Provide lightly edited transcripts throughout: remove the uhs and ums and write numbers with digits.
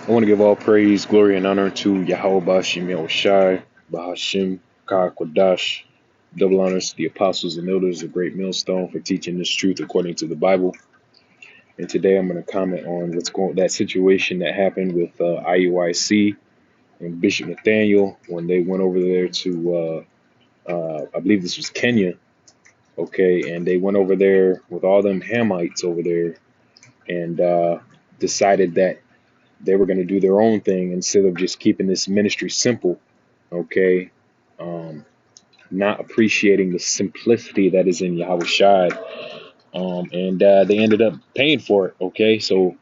I want to give all praise, glory, and honor to Yahweh Bashim Yahushai, Bahashim, Ka Kodash. Double honors to the apostles and elders, a great millstone for teaching this truth according to the Bible. And today I'm going to comment on that situation that happened with IUIC and Bishop Nathaniel when they went over there to, I believe this was Kenya, okay, and they went over there with all them Hamites over there and decided that they were going to do their own thing instead of just keeping this ministry simple, okay? Not appreciating the simplicity that is in Yahweh Shai. And they ended up paying for it, okay? So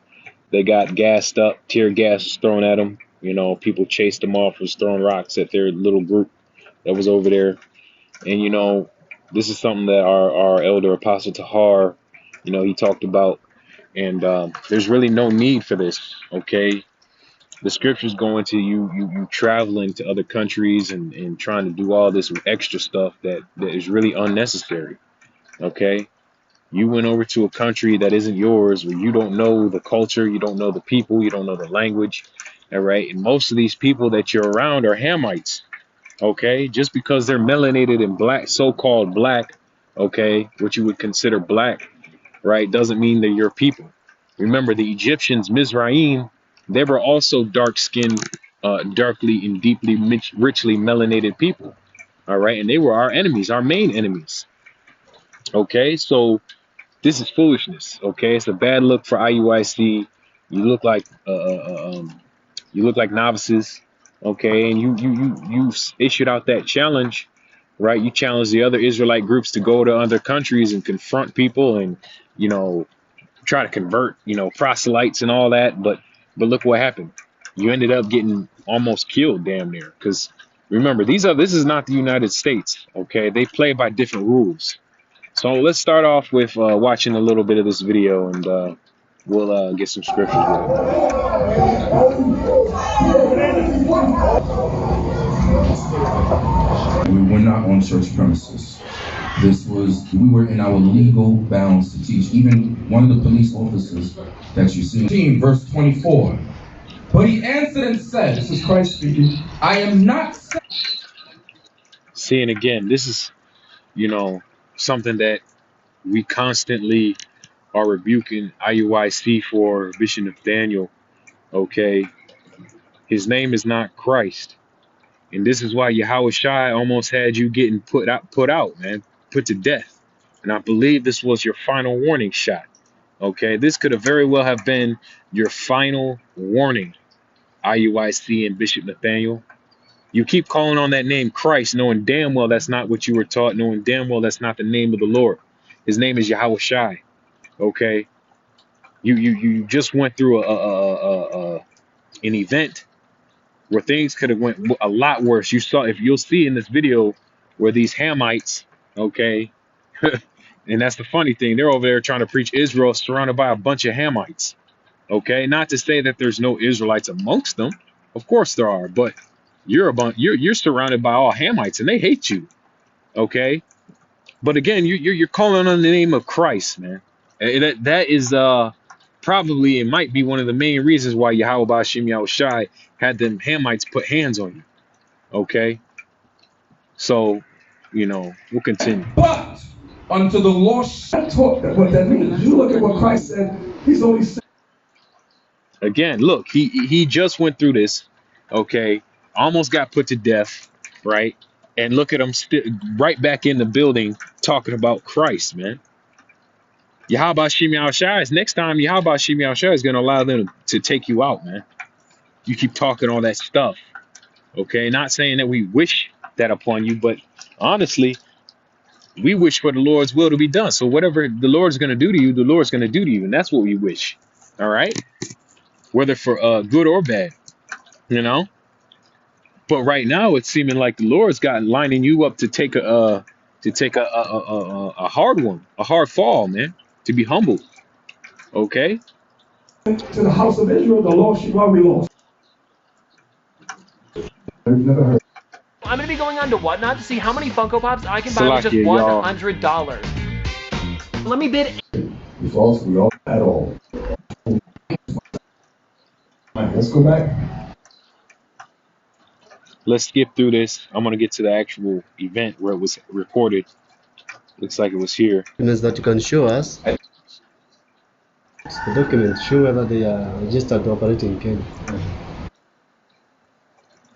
they got gassed up, tear gas was thrown at them. You know, people chased them off, was throwing rocks at their little group that was over there. And, you know, this is something that our elder Apostle Tahar, you know, he talked about. And there's really no need for this, okay? The scriptures go into you traveling to other countries and trying to do all this extra stuff that is really unnecessary. Okay, you went over to a country that isn't yours, where you don't know the culture, you don't know the people, you don't know the language. All right, and most of these people that you're around are Hamites. Okay, just because they're melanated and black, so-called black, okay, what you would consider black, right, doesn't mean they're your people. Remember, the Egyptians, Mizraim, they were also dark-skinned, darkly and deeply, richly melanated people. All right, and they were our enemies, our main enemies. Okay, so this is foolishness. Okay, it's a bad look for IUIC. You look like novices. Okay, and you issued out that challenge, right? You challenged the other Israelite groups to go to other countries and confront people and, you know, try to convert, you know, proselytes and all that. But look what happened. You ended up getting almost killed, damn near. Because remember, this is not the United States. Okay, they play by different rules. So let's start off with watching a little bit of this video, and we'll get some scriptures with it. We were not on church premises. We were in our legal bounds to teach. Even one of the police officers that you see. Verse 24. But he answered and said, this is Christ speaking, I am not. Seeing again, this is, you know, something that we constantly are rebuking IUIC for, Bishop Nathaniel. Okay, his name is not Christ. And this is why Yahweh Shai almost had you getting put out, man, put to death. And I believe this was your final warning shot. Okay, this could have very well have been your final warning, IUIC and Bishop Nathaniel. You keep calling on that name Christ, knowing damn well that's not what you were taught, knowing damn well that's not the name of the Lord. His name is Yahweh Shai. Okay, you just went through an event where things could have went a lot worse. You'll see in this video where these Hamites, okay, and that's the funny thing, they're over there trying to preach Israel surrounded by a bunch of Hamites. Okay, not to say that there's no Israelites amongst them. Of course there are, but you're surrounded by all Hamites and they hate you. Okay, but again, you're calling on the name of Christ, man. That is probably, it might be one of the main reasons why Yahweh Bashim Yahushai had them Hamites put hands on you. Okay, so, you know, we'll continue. But unto the lost, I taught that what that means. You look at what Christ said. He's only said. Again, look, he just went through this. Okay, almost got put to death, right? And look at him right back in the building talking about Christ, man. Yahweh Shimi Al-Shai is next time. Yahweh Shimi Al-Shai is going to allow them to take you out, man. You keep talking all that stuff. Okay, not saying that we wish that upon you, but honestly, we wish for the Lord's will to be done. So whatever the Lord's going to do to you, the Lord's going to do to you, and that's what we wish. All right, whether for good or bad, you know. But right now, it's seeming like the Lord's got lining you up to take a hard one, a hard fall, man, to be humble. Okay. To the house of Israel, the lost sheep are we lost. I've never heard. I'm gonna be going on to Whatnot to see how many Funko Pops I can buy with just $100. Let me bid. We all at all. Let's go back. Let's skip through this. I'm gonna get to the actual event where it was recorded. Looks like it was here. Documents that you can show us. The documents show whether they are registered to operate in Kenya.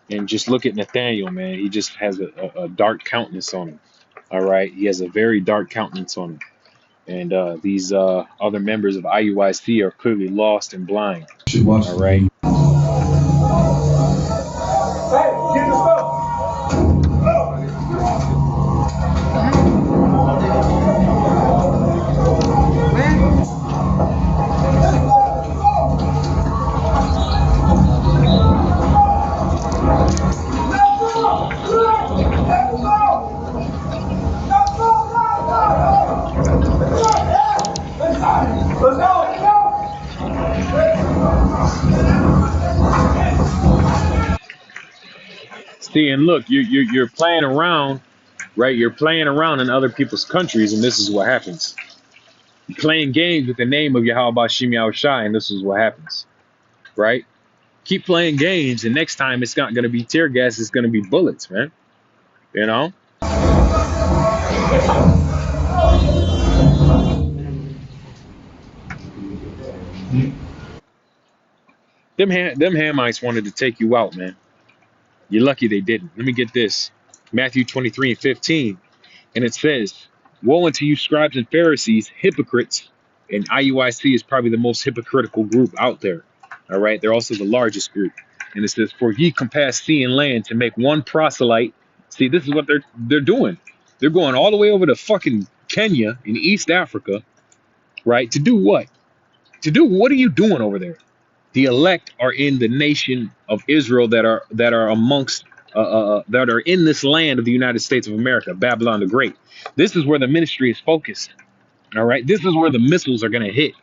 And just look at Nathaniel, man. He just has a dark countenance on him. All right, he has a very dark countenance on him. And these other members of IUIC are clearly lost and blind. All right. See, and look, you're playing around, right? You're playing around in other people's countries, and this is what happens. You're playing games with the name of Yahweh Shem Yahushai, and this is what happens, right? Keep playing games, and next time it's not going to be tear gas, it's going to be bullets, man. You know? Them Hamites wanted to take you out, man. You're lucky they didn't. Let me get this. Matthew 23:15. And it says, woe unto you, scribes and Pharisees, hypocrites. And IUIC is probably the most hypocritical group out there. All right. They're also the largest group. And it says, for ye compass sea and land to make one proselyte. See, this is what they're doing. They're going all the way over to fucking Kenya in East Africa, right? To do what? What are you doing over there? The elect are in the nation of Israel that are amongst that are in this land of the United States of America, Babylon the Great. This is where the ministry is focused. All right, this is where the missiles are going to hit.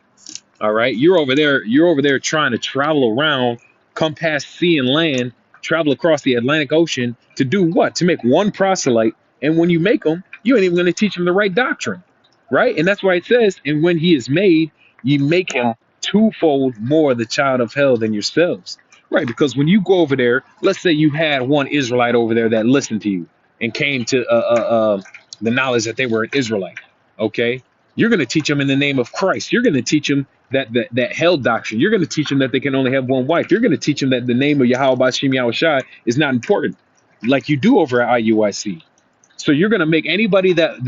All right, you're over there trying to travel around, come past sea and land, travel across the Atlantic Ocean to do what? To make one proselyte. And when you make them, you ain't even going to teach them the right doctrine, right? And that's why it says, and when he is made, you make him twofold more the child of hell than yourselves, right? Because when you go over there, let's say you had one Israelite over there that listened to you and came to the knowledge that they were an Israelite. Okay, you're going to teach them in the name of Christ. You're going to teach them that hell doctrine. You're going to teach them that they can only have one wife. You're going to teach them that the name of Yahweh Shem Yahushai is not important, like you do over at IUIC. So you're going to make anybody that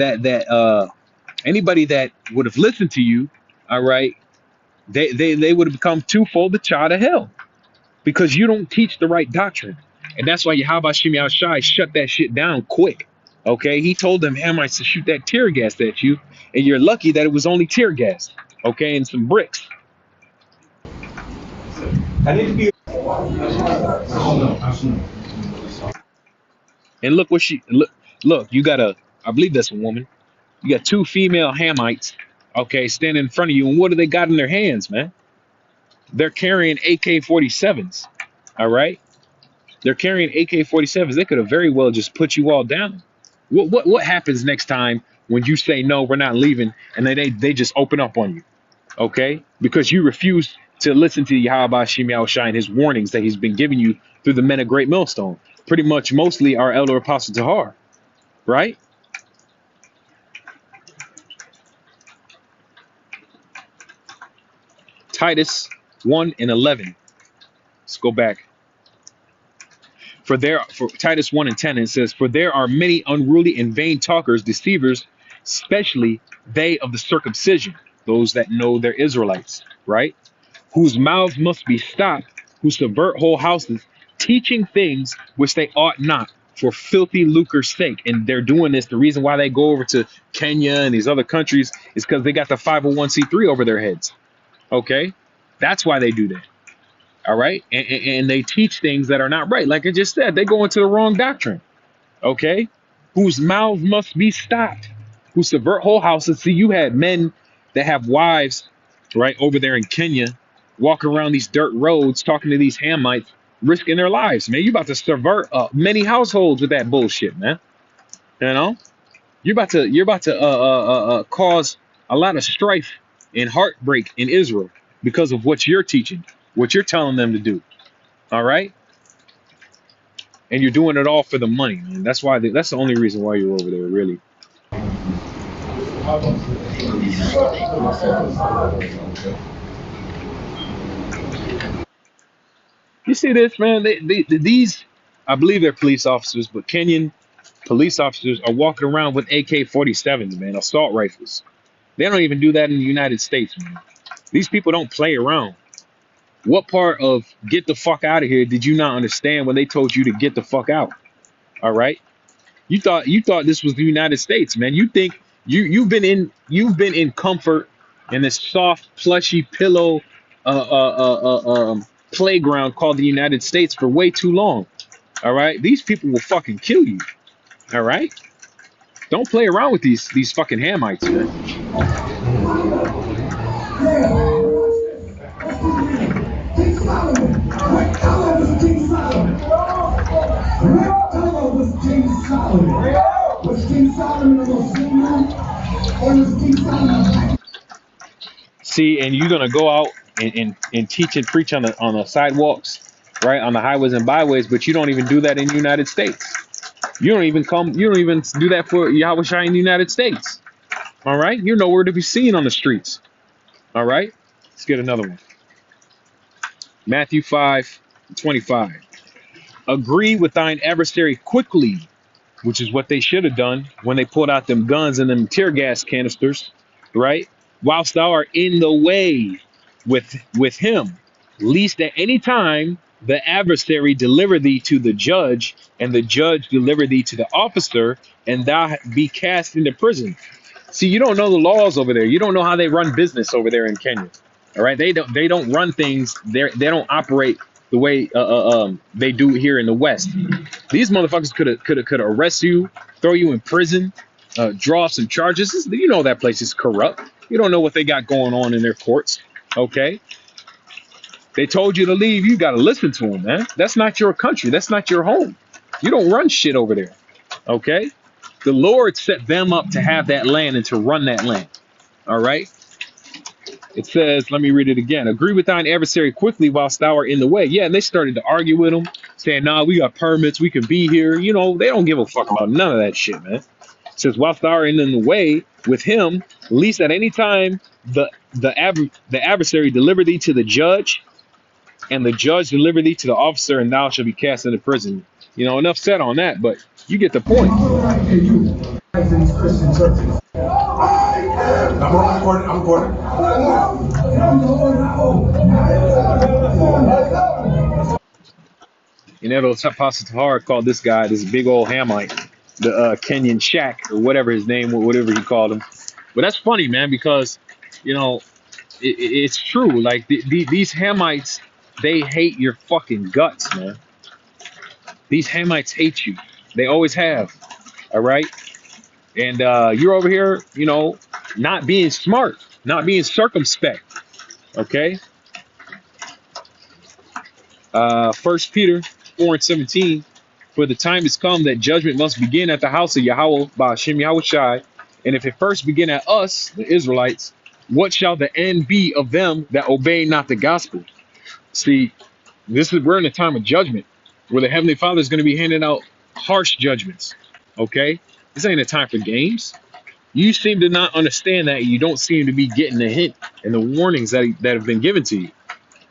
would have listened to you, all right, they would have become twofold the child of hell, because you don't teach the right doctrine. And that's why Yahweh Shem Yahushai shut that shit down quick. Okay, he told them Hamites to shoot that tear gas at you, and you're lucky that it was only tear gas, okay, and some bricks. And look what look, you got I believe that's a woman. You got two female Hamites, okay, standing in front of you, and what do they got in their hands, man? They're carrying AK-47s, all right? They're carrying AK-47s. They could have very well just put you all down. What happens next time when you say, no, we're not leaving, and they just open up on you, okay? Because you refuse to listen to Yahweh Shem Yahushai and his warnings that he's been giving you through the men of Great Millstone. Pretty much mostly our elder apostle Tahar, right? Titus 1:11. Let's go back. For Titus 1:10, it says, for there are many unruly and vain talkers, deceivers, especially they of the circumcision, those that know they're Israelites, right? Whose mouths must be stopped, who subvert whole houses, teaching things which they ought not, for filthy lucre's sake. And they're doing this. The reason why they go over to Kenya and these other countries is because they got the 501c3 over their heads. Okay, that's why they do that. All right, and they teach things that are not right. Like I just said, they go into the wrong doctrine. Okay, whose mouths must be stopped, who subvert whole houses. See, you had men that have wives, right, over there in Kenya, walking around these dirt roads, talking to these Hamites, risking their lives. Man, you about to subvert many households with that bullshit, man. You know, you're about to cause a lot of strife and heartbreak in Israel because of what you're teaching, what you're telling them to do. All right, and you're doing it all for the money, man. That's why. That's the only reason why you're over there, really. You see this, man? These, I believe they're police officers, but Kenyan police officers are walking around with AK-47s, man, assault rifles. They don't even do that in the United States, man. These people don't play around. What part of get the fuck out of here did you not understand when they told you to get the fuck out? All right, you thought this was the United States, man. You think you've been in comfort in this soft, plushy pillow playground called the United States for way too long. All right, these people will fucking kill you. All right, don't play around with these fucking Hamites, man. See, and you're gonna go out and teach and preach on the sidewalks, right, on the highways and byways, but you don't even do that in the United States. You don't even do that for Yahweh Shai in the United States. All right, you're nowhere to be seen on the streets. All right, let's get another one. Matthew 5:25. Agree with thine adversary quickly, which is what they should have done when they pulled out them guns and them tear gas canisters, right? Whilst thou art in the way with him, lest at any time the adversary deliver thee to the judge, and the judge deliver thee to the officer, and thou be cast into prison. See, you don't know the laws over there. You don't know how they run business over there in Kenya. All right, they don't run things. They don't operate the way they do here in the West. These motherfuckers could arrest you, throw you in prison, draw some charges. You know that place is corrupt. You don't know what they got going on in their courts. Okay, they told you to leave. You got to listen to them, man. That's not your country. That's not your home. You don't run shit over there. Okay, the Lord set them up to have that land and to run that land. All right. It says, let me read it again. Agree with thine adversary quickly whilst thou art in the way. Yeah, and they started to argue with him, saying, nah, we got permits, we can be here. You know, they don't give a fuck about none of that shit, man. It says, whilst thou art in the way with him, least at any time the adversary deliver thee to the judge, and the judge deliver thee to the officer, and thou shalt be cast into prison. You know, enough said on that, but you get the point. I'm recording. You know, those Apostle Tahar called this guy this big old Hamite, the Kenyan Shack or whatever his name, whatever he called him. But that's funny, man, because you know it's true. Like these Hamites, they hate your fucking guts, man. These Hamites hate you. They always have. All right. And you're over here, you know, not being smart, not being circumspect. Okay. 1 Peter 4:17. For the time is come that judgment must begin at the house of Yahweh by Hashem Yahweh Shai. And if it first begin at us, the Israelites, what shall the end be of them that obey not the gospel? See, we're in a time of judgment where the Heavenly Father is going to be handing out harsh judgments. Okay. This ain't a time for games. You seem to not understand that. You don't seem to be getting the hint and the warnings that have been given to you.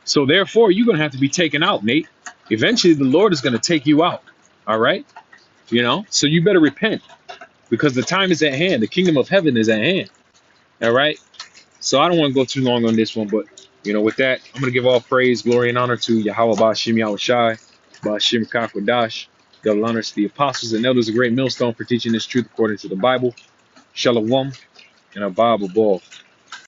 So therefore, you're going to have to be taken out, Nate. Eventually, the Lord is going to take you out. All right. You know, so you better repent because the time is at hand. The kingdom of heaven is at hand. All right. So I don't want to go too long on this one, but, you know, with that, I'm going to give all praise, glory, and honor to Yahweh Ba'Shem Yahweh Shai, Ba'Shem Kakwadash, double honors to the apostles and elders of Great Millstone for teaching this truth according to the Bible. Shalom and a Bible ball.